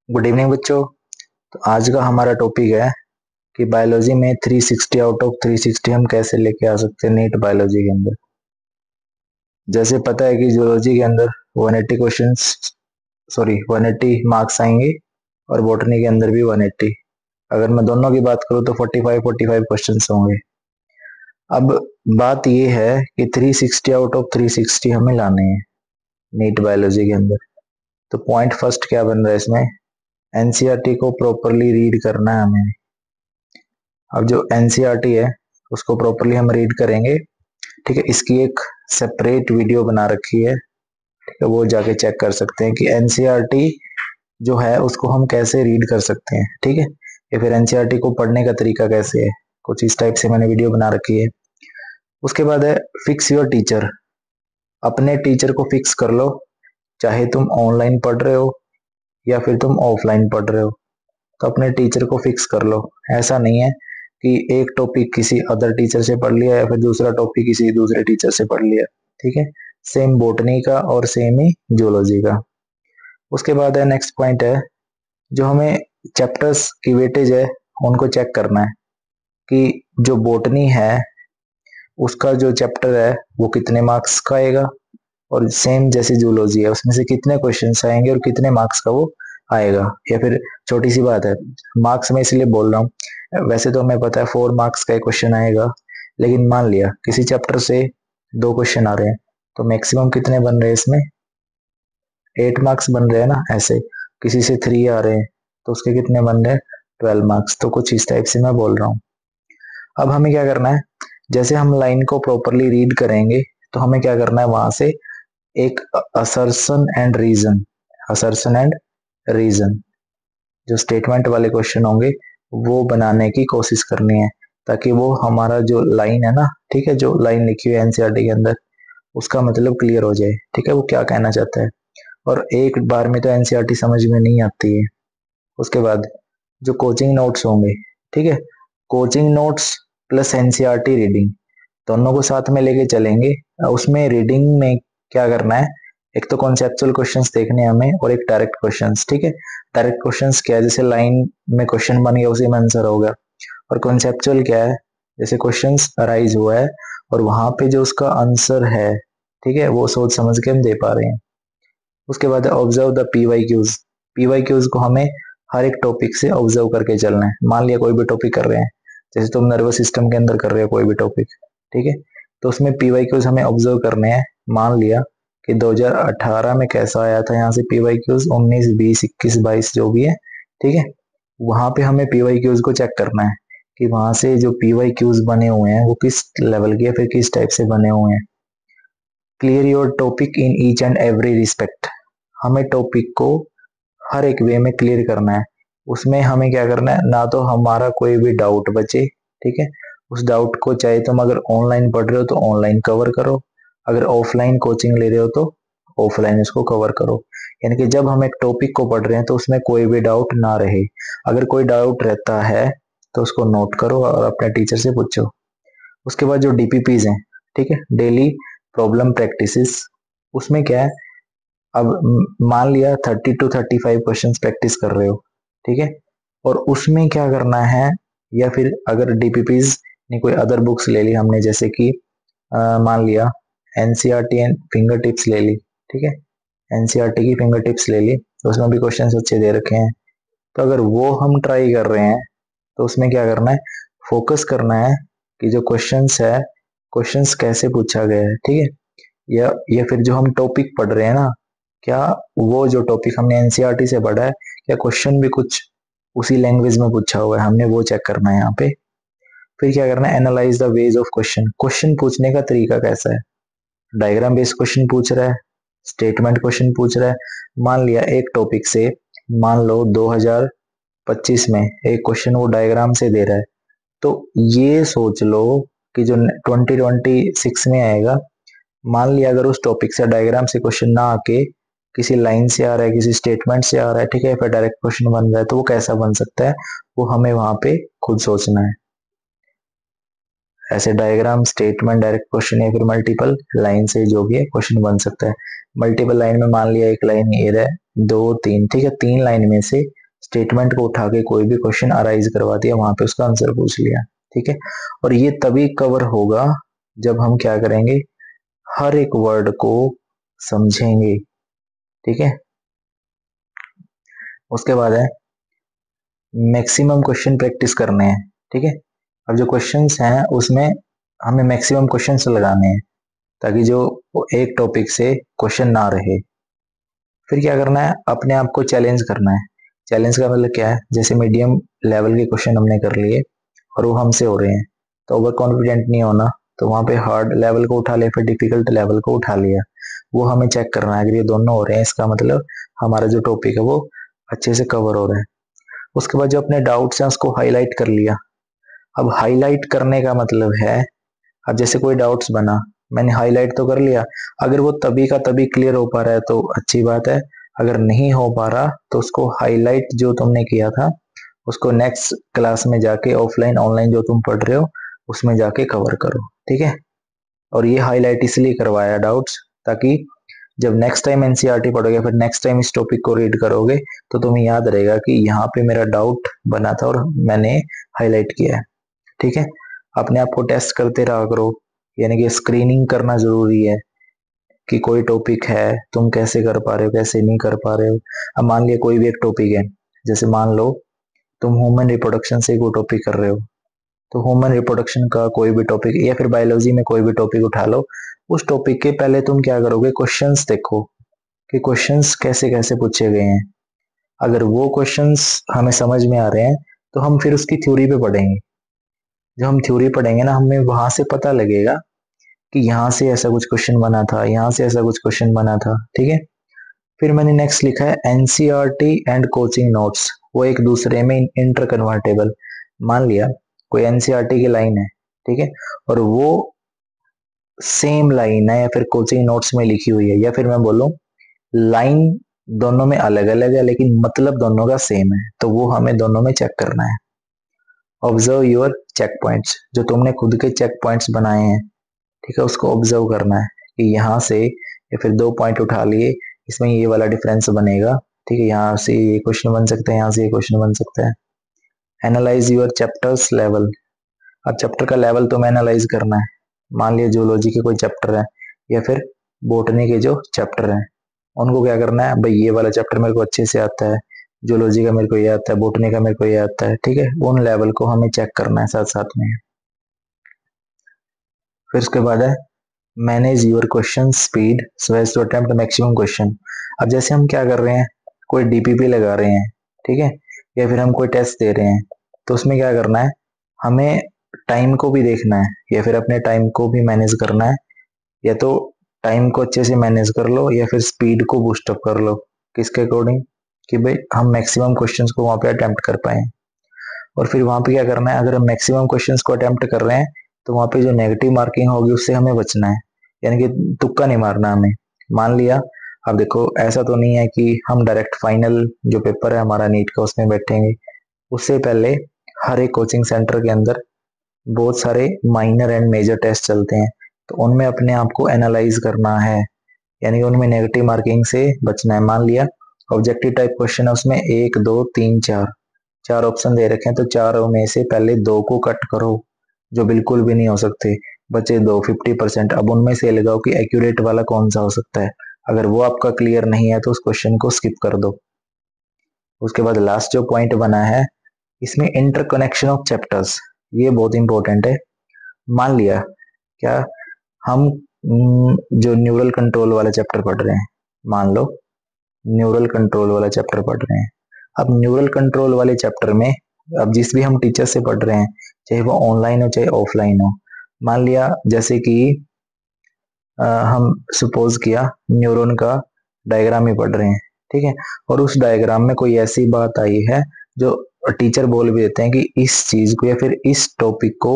Good evening बच्चों। तो आज का हमारा टॉपिक है कि बायोलॉजी में 360 आउट ऑफ 360 हम कैसे लेके आ सकते हैं नीट बायोलॉजी के अंदर। जैसे पता है कि जूलॉजी के अंदर 180 क्वेश्चंस 180 मार्क्स आएंगे और बॉटनी के अंदर भी 180। अगर मैं दोनों की बात करूँ तो 45 क्वेश्चंस होंगे। अब बात ये है कि 360 आउट ऑफ 360 हमें लाने हैं नीट बायोलॉजी के अंदर। तो पॉइंट फर्स्ट क्या बन रहा है इसमें, एनसीईआरटी को प्रॉपरली रीड करना है हमें। अब जो एनसीईआरटी है उसको प्रॉपरली हम रीड करेंगे, ठीक है। इसकी एक सेपरेट वीडियो बना रखी है, ठीक है, वो जाके चेक कर सकते हैं कि एनसीईआरटी जो है उसको हम कैसे रीड कर सकते हैं, ठीक है, या फिर एनसीईआरटी को पढ़ने का तरीका कैसे है। कुछ इस टाइप से मैंने वीडियो बना रखी है। उसके बाद है फिक्स योर टीचर। अपने टीचर को फिक्स कर लो, चाहे तुम ऑनलाइन पढ़ रहे हो या फिर तुम ऑफलाइन पढ़ रहे हो, तो अपने टीचर को फिक्स कर लो। ऐसा नहीं है कि एक टॉपिक किसी अदर टीचर से पढ़ लिया या फिर दूसरा टॉपिक किसी दूसरे टीचर से पढ़ लिया, ठीक है। सेम बॉटनी का और सेम ही जूलॉजी का। उसके बाद है नेक्स्ट पॉइंट है, जो हमें चैप्टर्स की वेटेज है उनको चेक करना है कि जो बॉटनी है उसका जो चैप्टर है वो कितने मार्क्स का आएगा, और सेम जैसे जूलॉजी है उसमें से कितने क्वेश्चंस आएंगे और कितने मार्क्स का वो आएगा। या फिर छोटी सी बात है, मार्क्स में इसलिए बोल रहा हूँ, वैसे तो हमें पता है 4 मार्क्स का एक क्वेश्चन आएगा, लेकिन मान लिया किसी चैप्टर से 2 क्वेश्चन आ रहे हैं तो मैक्सिमम कितने बन रहे हैं इसमें, 8 मार्क्स बन रहे हैं ना। ऐसे किसी से 3 आ रहे हैं तो उसके कितने बन रहे हैं, 12 मार्क्स। तो कुछ इस टाइप से मैं बोल रहा हूँ। अब हमें क्या करना है, जैसे हम लाइन को प्रॉपरली रीड करेंगे तो हमें क्या करना है, वहां से एक असर्शन एंड रीजन जो स्टेटमेंट वाले क्वेश्चन होंगे वो बनाने की कोशिश करनी है, ताकि वो हमारा जो लाइन है ना, ठीक है, जो लाइन लिखी हुई है एनसीईआरटी के अंदर उसका मतलब क्लियर हो जाए, ठीक है, वो क्या कहना चाहता है। और एक बार में तो एनसीईआरटी समझ में नहीं आती है। उसके बाद जो कोचिंग नोट्स होंगे, ठीक है, coaching notes plus NCERT reading दोनों को साथ में लेके चलेंगे। उसमें रीडिंग में क्या करना है, एक तो कॉन्सेप्चुअल क्वेश्चंस देखने हैं हमें और एक डायरेक्ट क्वेश्चंस, ठीक है। डायरेक्ट क्वेश्चंस क्या है, जैसे लाइन में क्वेश्चन बन गया उसी में आंसर होगा। और कॉन्सेप्चुअल क्या है, जैसे क्वेश्चंस अराइज हुआ है और वहां पे जो उसका आंसर है, ठीक है, वो सोच समझ के हम दे पा रहे हैं। उसके बाद ऑब्जर्व द पीवाईक्यूज। पीवाईक्यूज को हमें हर एक टॉपिक से ऑब्जर्व करके चलना है। मान लिया कोई भी टॉपिक कर रहे हैं, जैसे तुम नर्वस सिस्टम के अंदर कर रहे हो कोई भी टॉपिक, ठीक है, तो उसमें पीवाईक्यूज हमें ऑब्जर्व करने हैं। मान लिया कि 2018 में कैसा आया था, यहाँ से पीवाईक्यूज 19, 20, 21, 22 जो भी है, ठीक है, वहां पे हमें पीवाईक्यूज को चेक करना है कि वहां से जो पीवाईक्यूज बने हुए हैं वो किस लेवल के या फिर किस टाइप से बने हुए हैं। Clear your topic in each and every respect. हमें टॉपिक को हर एक वे में क्लियर करना है। उसमें हमें क्या करना है, ना तो हमारा कोई भी डाउट बचे, ठीक है, उस डाउट को चाहे तुम अगर ऑनलाइन पढ़ रहे हो तो ऑनलाइन कवर करो, अगर ऑफलाइन कोचिंग ले रहे हो तो ऑफलाइन इसको कवर करो। यानी कि जब हम एक टॉपिक को पढ़ रहे हैं तो उसमें कोई भी डाउट ना रहे। अगर कोई डाउट रहता है तो उसको नोट करो और अपने टीचर से पूछो। उसके बाद जो डीपीपीज हैं, ठीक है, डेली प्रॉब्लम प्रैक्टिसेस, उसमें क्या है, अब मान लिया 30 to 35 क्वेश्चन प्रैक्टिस कर रहे हो, ठीक है, और उसमें क्या करना है, या फिर अगर डीपीपीज ने कोई अदर बुक्स ले ली हमने, जैसे कि मान लिया एनसीईआरटी एंड फिंगर टिप्स ले ली, ठीक है, एनसीईआरटी की फिंगर टिप्स ले ली तो उसमें भी क्वेश्चन अच्छे दे रखे हैं। तो अगर वो हम ट्राई कर रहे हैं तो उसमें क्या करना है, फोकस करना है कि जो क्वेश्चंस है, क्वेश्चंस कैसे पूछा गया है, ठीक है, या फिर जो हम टॉपिक पढ़ रहे हैं ना, क्या वो जो टॉपिक हमने एनसीईआरटी से पढ़ा है, क्या क्वेश्चन भी कुछ उसी लैंग्वेज में पूछा हुआ है, हमने वो चेक करना है यहाँ पे। फिर क्या करना है, analyse the ways of question. Question पूछने का तरीका कैसा है, डायग्राम बेस्ड क्वेश्चन पूछ रहा है, स्टेटमेंट क्वेश्चन पूछ रहा है। मान लिया एक टॉपिक से, मान लो 2025 में एक क्वेश्चन वो डायग्राम से दे रहा है, तो ये सोच लो कि जो 2026 में आएगा, मान लिया अगर उस टॉपिक से डायग्राम से क्वेश्चन ना आके किसी लाइन से आ रहा है, किसी स्टेटमेंट से आ रहा है, ठीक है, फिर डायरेक्ट क्वेश्चन बन रहा है, तो वो कैसा बन सकता है, वो हमें वहां पे खुद सोचना है। ऐसे डायग्राम, स्टेटमेंट, डायरेक्ट क्वेश्चन या फिर मल्टीपल लाइन से जो भी है क्वेश्चन बन सकता है। मल्टीपल लाइन में मान लिया एक लाइन ये है 2 3, ठीक है, 3 लाइन में से स्टेटमेंट को उठा के कोई भी क्वेश्चन अराइज करवा दिया, वहां पे उसका आंसर पूछ लिया, ठीक है। और ये तभी कवर होगा जब हम क्या करेंगे, हर एक वर्ड को समझेंगे, ठीक है। उसके बाद है मैक्सिमम क्वेश्चन प्रैक्टिस करने हैं, ठीक है। अब जो क्वेश्चंस हैं उसमें हमें मैक्सिमम क्वेश्चंस लगाने हैं ताकि जो एक टॉपिक से क्वेश्चन ना रहे। फिर क्या करना है, अपने आप को चैलेंज करना है। चैलेंज का मतलब क्या है, जैसे मीडियम लेवल के क्वेश्चन हमने कर लिए और वो हमसे हो रहे हैं, तो ओवर कॉन्फिडेंट नहीं होना, तो वहां पे हार्ड लेवल को उठा लिया, फिर डिफिकल्ट लेवल को उठा लिया। वो हमें चेक करना है, अगर ये दोनों हो रहे हैं इसका मतलब हमारा जो टॉपिक है वो अच्छे से कवर हो रहा है। उसके बाद जो अपने डाउट्स हैं उसको हाईलाइट कर लिया। अब हाईलाइट करने का मतलब है, अब जैसे कोई डाउट्स बना, मैंने हाईलाइट तो कर लिया, अगर वो तभी का तभी क्लियर हो पा रहा है तो अच्छी बात है, अगर नहीं हो पा रहा तो उसको हाईलाइट जो तुमने किया था उसको नेक्स्ट क्लास में जाके ऑफलाइन ऑनलाइन जो तुम पढ़ रहे हो उसमें जाके कवर करो, ठीक है। और ये हाईलाइट इसलिए करवाया डाउट्स, ताकि जब नेक्स्ट टाइम एनसीईआरटी पढ़ोगे, फिर नेक्स्ट टाइम इस टॉपिक को रीड करोगे तो तुम्हें याद रहेगा कि यहाँ पे मेरा डाउट बना था और मैंने हाईलाइट किया है, ठीक है। अपने आप को टेस्ट करते रहा करो, यानी कि स्क्रीनिंग करना जरूरी है कि कोई टॉपिक है तुम कैसे कर पा रहे हो कैसे नहीं कर पा रहे हो। अब मान लिया कोई भी एक टॉपिक है, जैसे मान लो तुम ह्यूमन रिप्रोडक्शन से कोई टॉपिक कर रहे हो, तो ह्यूमन रिप्रोडक्शन का कोई भी टॉपिक या फिर बायोलॉजी में कोई भी टॉपिक उठा लो, उस टॉपिक के पहले तुम क्या करोगे, क्वेश्चंस देखो कि क्वेश्चंस कैसे कैसे पूछे गए हैं। अगर वो क्वेश्चंस हमें समझ में आ रहे हैं तो हम फिर उसकी थ्योरी पे पढ़ेंगे। जब हम थ्योरी पढ़ेंगे ना, हमें वहां से पता लगेगा कि यहाँ से ऐसा कुछ क्वेश्चन बना था, यहाँ से ऐसा कुछ क्वेश्चन बना था, ठीक है। फिर मैंने नेक्स्ट लिखा है एनसीईआरटी एंड कोचिंग नोट्स, वो एक दूसरे में इंटर कन्वर्टेबल। मान लिया कोई एनसीईआरटी की लाइन है, ठीक है, और वो सेम लाइन है या फिर कोचिंग नोट्स में लिखी हुई है, या फिर मैं बोलूं लाइन दोनों में अलग अलग है लेकिन मतलब दोनों का सेम है, तो वो हमें दोनों में चेक करना है। ऑब्जर्व योर चेक पॉइंट्स, जो तुमने खुद के चेक पॉइंट्स बनाए हैं, ठीक है, उसको ऑब्जर्व करना है कि यहाँ से या फिर 2 पॉइंट उठा लिए, इसमें ये वाला डिफरेंस बनेगा, ठीक है, यहाँ से ये क्वेश्चन बन सकता है, यहाँ से ये क्वेश्चन बन सकता है। एनालाइज योर चैप्टर्स लेवल, अब चैप्टर का लेवल तुम्हें एनालाइज करना है। मान लिया जूलॉजी के कोई चैप्टर है या फिर बोटनी के जो चैप्टर हैं, उनको क्या करना है, भाई ये वाला चैप्टर मेरे को अच्छे से आता है, जूलॉजी का मेरे को ये आता है, बोटनी का मेरे को ये आता है, ठीक है, उन लेवल को हमें चेक करना है साथ साथ में। फिर उसके बाद है manage your question speed so as to attempt maximum question. अब जैसे हम क्या कर रहे हैं, कोई डीपीपी लगा रहे हैं, ठीक है, या फिर हम कोई टेस्ट दे रहे हैं, तो उसमें क्या करना है, हमें टाइम को भी देखना है या फिर अपने टाइम को भी मैनेज करना है। या तो टाइम को अच्छे से मैनेज कर लो या फिर स्पीड को बूस्ट अप कर लो, किसके अकॉर्डिंग, कि भाई हम मैक्सिमम क्वेश्चंस को वहां पे अटेम्प्ट कर पाए। और फिर वहां पे क्या करना है, अगर हम मैक्सिमम क्वेश्चंस को अटेम्प्ट कर रहे हैं तो वहां पे जो नेगेटिव मार्किंग होगी उससे हमें बचना है, यानी कि तुक्का नहीं मारना हमें। मान लिया, अब देखो ऐसा तो नहीं है कि हम डायरेक्ट फाइनल जो पेपर है हमारा नीट का उसमें बैठेंगे, उससे पहले हर एक कोचिंग सेंटर के अंदर बहुत सारे माइनर एंड मेजर टेस्ट चलते हैं, तो उनमें अपने आप को एनालाइज करना है, यानी कि उनमें नेगेटिव मार्किंग से बचना है। मान लिया ऑब्जेक्टिव टाइप क्वेश्चन है, उसमें 1 2 3 4 4 ऑप्शन दे रखे हैं, तो चारों में से पहले 2 को कट करो जो बिल्कुल भी नहीं हो सकते, बचे 2 50%। अब उनमें से लगाओ कि एक्यूरेट वाला कौन सा हो सकता है, अगर वो आपका क्लियर नहीं है तो उस क्वेश्चन को स्किप कर दो। उसके बाद लास्ट जो पॉइंट बना है, इसमें इंटरकनेक्शन ऑफ चैप्टर्स, ये बहुत इंपॉर्टेंट है। मान लिया क्या, हम जो न्यूरल कंट्रोल वाला चैप्टर पढ़ रहे हैं, मान लो न्यूरल कंट्रोल वाला चैप्टर पढ़ रहे हैं, अब न्यूरल कंट्रोल वाले चैप्टर में अब जिस भी हम टीचर से पढ़ रहे हैं, चाहे वो ऑनलाइन हो चाहे ऑफलाइन हो, मान लिया जैसे कि हम सपोज किया न्यूरॉन का डायग्राम ही पढ़ रहे हैं, ठीक है, और उस डायग्राम में कोई ऐसी बात आई है जो टीचर बोल भी देते हैं कि इस चीज को या फिर इस टॉपिक को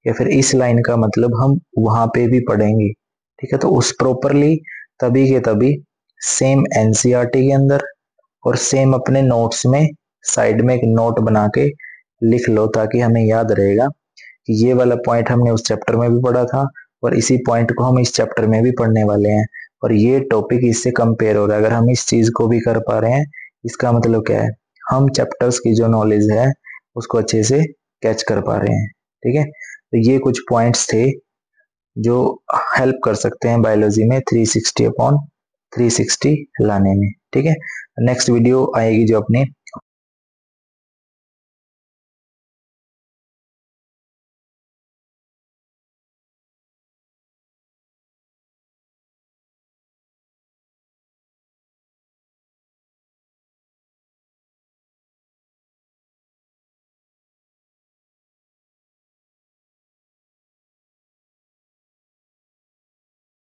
या फिर इस लाइन का मतलब हम वहां पे भी पढ़ेंगे, ठीक है, तो उस प्रॉपरली तभी के तभी सेम एनसीईआरटी के अंदर और सेम अपने नोट्स में साइड में एक नोट बना के लिख लो, ताकि हमें याद रहेगा कि ये वाला पॉइंट हमने उस चैप्टर में भी पढ़ा था और इसी पॉइंट को हम इस चैप्टर में भी पढ़ने वाले हैं। और ये टॉपिक इससे कंपेयर हो रहा है। अगर हम इस चीज को भी कर पा रहे हैं, इसका मतलब क्या है, हम चैप्टर्स की जो नॉलेज है उसको अच्छे से कैच कर पा रहे हैं। ठीक है, तो ये कुछ पॉइंट्स थे जो हेल्प कर सकते हैं बायोलॉजी में 360 अपॉन 360 लाने में। ठीक है, नेक्स्ट वीडियो आएगी जो अपनी